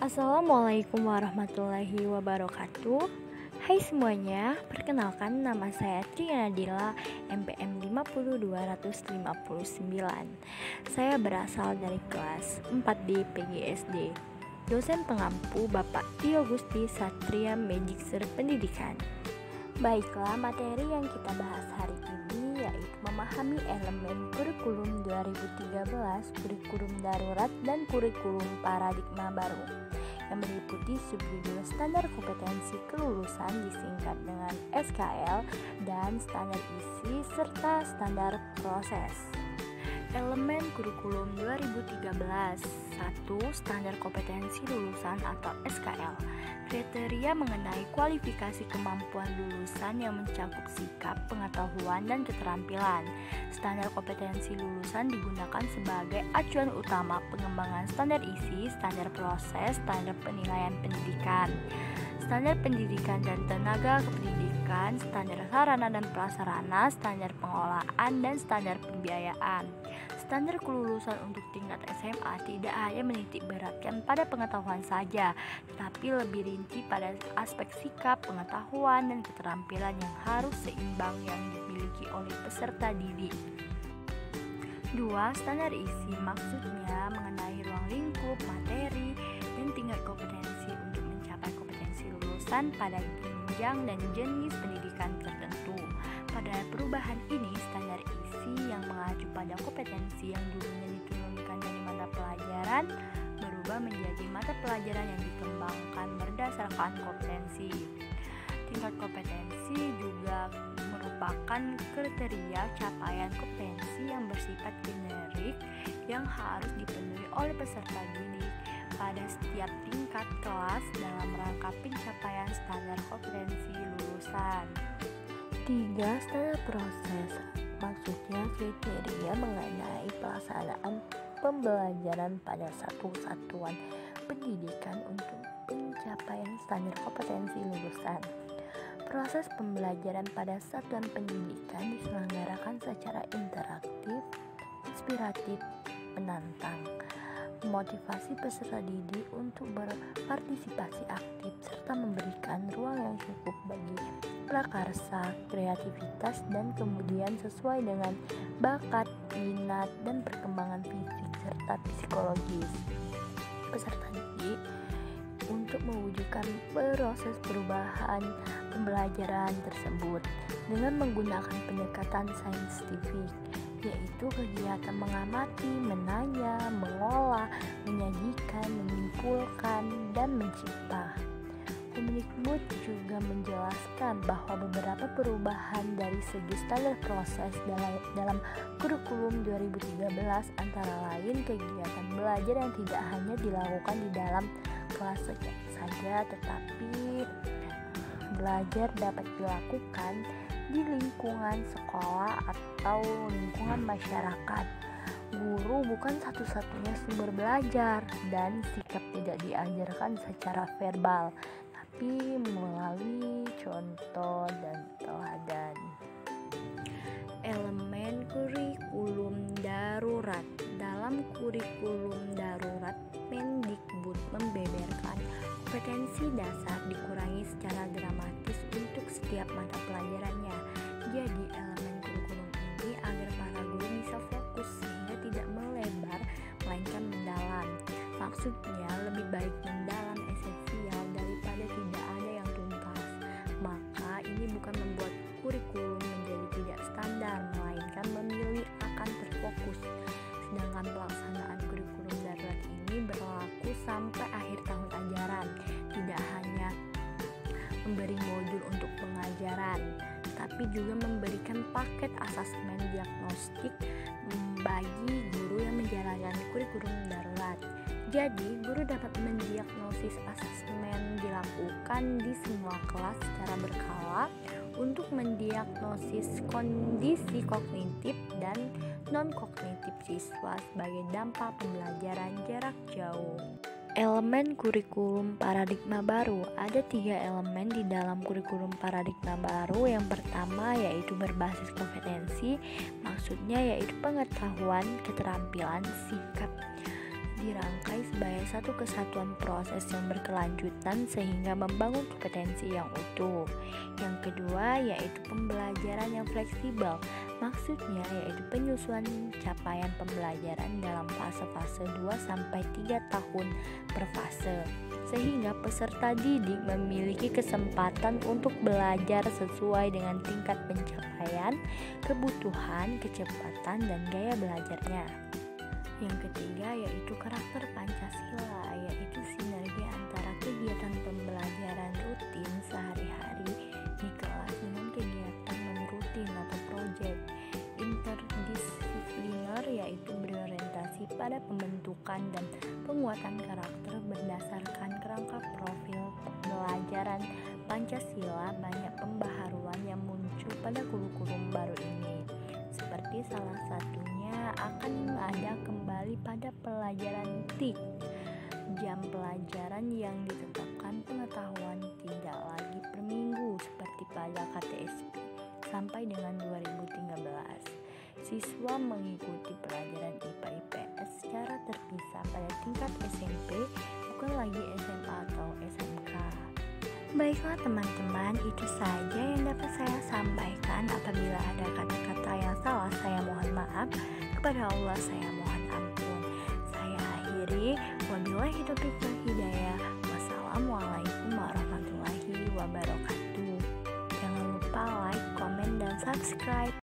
Assalamualaikum warahmatullahi wabarakatuh. Hai semuanya, perkenalkan nama saya Triana Dila, MPM 50259. Saya berasal dari kelas 4 di PGSD. Dosen pengampu Bapak Tio Gusti Satria Magister Pendidikan. Baiklah, materi yang kita bahas hari ini yaitu memahami elemen kurikulum 2013, kurikulum darurat, dan kurikulum paradigma baru yang meliputi subjudul standar kompetensi kelulusan disingkat dengan SKL dan standar isi serta standar proses. Elemen kurikulum 2013. 1. Standar kompetensi lulusan atau SKL. Kriteria mengenai kualifikasi kemampuan lulusan yang mencakup sikap, pengetahuan, dan keterampilan. Standar kompetensi lulusan digunakan sebagai acuan utama pengembangan standar isi, standar proses, standar penilaian pendidikan, standar pendidikan dan tenaga kependidikan, standar sarana dan prasarana, standar pengolahan, dan standar pembiayaan. Standar kelulusan untuk tingkat SMA tidak hanya menitik beratkan pada pengetahuan saja, tetapi lebih rinci pada aspek sikap, pengetahuan, dan keterampilan yang harus seimbang yang dimiliki oleh peserta didik. 2. Standar isi maksudnya mengenai ruang lingkup, materi, dan tingkat kompetensi untuk mencapai kompetensi lulusan pada jenjang dan jenis pendidikan tertentu. Pada perubahan ini, standar isi yang mengacu pada kompetensi yang dulunya diturunkan dari mata pelajaran berubah menjadi mata pelajaran yang dikembangkan berdasarkan kompetensi. Tingkat kompetensi juga merupakan kriteria capaian kompetensi yang bersifat generik yang harus dipenuhi oleh peserta didik pada setiap tingkat kelas dalam rangka pencapaian standar kompetensi lulusan. 3. Standar proses maksudnya kriteria mengenai pelaksanaan pembelajaran pada satu satuan pendidikan untuk pencapaian standar kompetensi lulusan. Proses pembelajaran pada satuan pendidikan diselenggarakan secara interaktif, inspiratif, menantang, memotivasi peserta didik untuk berpartisipasi aktif serta memberikan ruang yang cukup bagi prakarsa, kreativitas, dan kemudian sesuai dengan bakat, minat, dan perkembangan fisik serta psikologis peserta didik untuk mewujudkan proses perubahan pembelajaran tersebut dengan menggunakan pendekatan saintifik, yaitu kegiatan mengamati, menanya, mengolah, menyajikan, menyimpulkan, dan mencipta. Kemendikbud juga menjelaskan bahwa beberapa perubahan dari segi standar proses dalam kurikulum 2013 antara lain kegiatan belajar yang tidak hanya dilakukan di dalam kelas saja, tetapi belajar dapat dilakukan di lingkungan sekolah atau lingkungan masyarakat. Guru bukan satu-satunya sumber belajar dan sikap tidak diajarkan secara verbal, tapi melalui contoh dan teladan. Elemen kurikulum darurat. Dalam kurikulum darurat, Mendikbud membeberkan kompetensi dasar dikurangi secara dramatis untuk setiap mata pelajarannya. Jadi elemen kurikulum ini agar para guru bisa fokus sehingga tidak melebar melainkan mendalam. Maksudnya lebih baik mendalam esensial daripada tidak ada yang tuntas. Maka ini bukan membuat kurikulum menjadi tidak standar, melainkan memilih akan terfokus. Sedangkan pelaksanaan kurikulum darurat ini berlaku sampai akhir tahun ajaran, tidak hanya memberi modul untuk pengajaran, tapi juga memberikan paket asesmen diagnostik bagi guru yang menjalankan kurikulum darurat. Jadi, guru dapat mendiagnosis asesmen dilakukan di semua kelas secara berkala untuk mendiagnosis kondisi kognitif dan non-kognitif siswa sebagai dampak pembelajaran jarak jauh. Elemen kurikulum paradigma baru. Ada 3 elemen di dalam kurikulum paradigma baru. Yang pertama yaitu berbasis kompetensi, maksudnya yaitu pengetahuan, keterampilan, sikap. dirangkai sebagai satu kesatuan proses yang berkelanjutan sehingga membangun kompetensi yang utuh. Yang kedua yaitu pembelajaran yang fleksibel. Maksudnya yaitu penyusunan capaian pembelajaran dalam fase-fase 2-3 tahun per fase, sehingga peserta didik memiliki kesempatan untuk belajar sesuai dengan tingkat pencapaian, kebutuhan, kecepatan, dan gaya belajarnya. Yang ketiga yaitu karakter Pancasila, yaitu sinergi antara kegiatan pembelajaran rutin sehari-hari di kelas dengan kegiatan non-rutin atau proyek interdisipliner, yaitu berorientasi pada pembentukan dan penguatan karakter berdasarkan kerangka profil pembelajaran Pancasila. Banyak pembaharuan yang muncul pada kurikulum baru ini, seperti salah satunya akan ada kembali pada pelajaran TIK, jam pelajaran yang ditetapkan pengetahuan tidak lagi per minggu seperti pada KTSP sampai dengan 2013. Siswa mengikuti pelajaran IPA IPS secara terpisah pada tingkat SMP, bukan lagi SMA atau SMK. Baiklah teman-teman, itu saja yang dapat saya sampaikan. Apabila ada kata-kata yang salah, saya mohon maaf. Kepada Allah saya mohon ampun. Saya akhiri, wabillahi taufiq wal hidayah. Wassalamualaikum warahmatullahi wabarakatuh. Jangan lupa like, komen, dan subscribe.